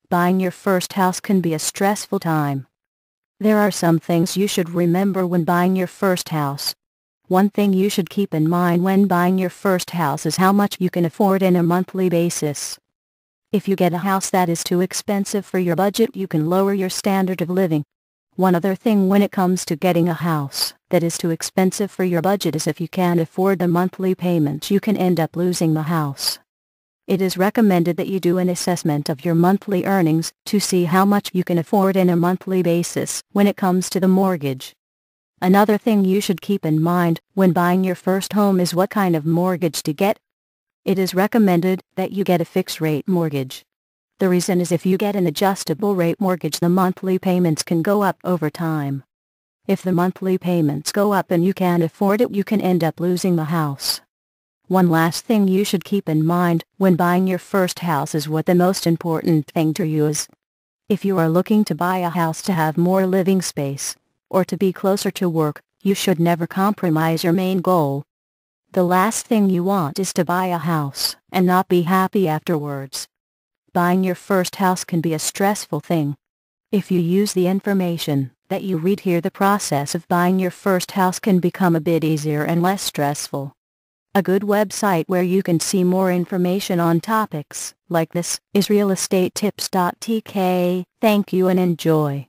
Buying your first house can be a stressful time. There are some things you should remember when buying your first house. One thing you should keep in mind when buying your first house is how much you can afford on a monthly basis. If you get a house that is too expensive for your budget, you can lower your standard of living. One other thing when it comes to getting a house that is too expensive for your budget is if you can't afford the monthly payments, you can end up losing the house. It is recommended that you do an assessment of your monthly earnings to see how much you can afford on a monthly basis when it comes to the mortgage. Another thing you should keep in mind when buying your first home is what kind of mortgage to get. It is recommended that you get a fixed-rate mortgage. The reason is if you get an adjustable rate mortgage, the monthly payments can go up over time. If the monthly payments go up and you can't afford it, you can end up losing the house. One last thing you should keep in mind when buying your first house is what the most important thing to you is. If you are looking to buy a house to have more living space, or to be closer to work, you should never compromise your main goal. The last thing you want is to buy a house and not be happy afterwards. Buying your first house can be a stressful thing. If you use the information that you read here, the process of buying your first house can become a bit easier and less stressful. A good website where you can see more information on topics like this is realestatetips.tk. Thank you and enjoy.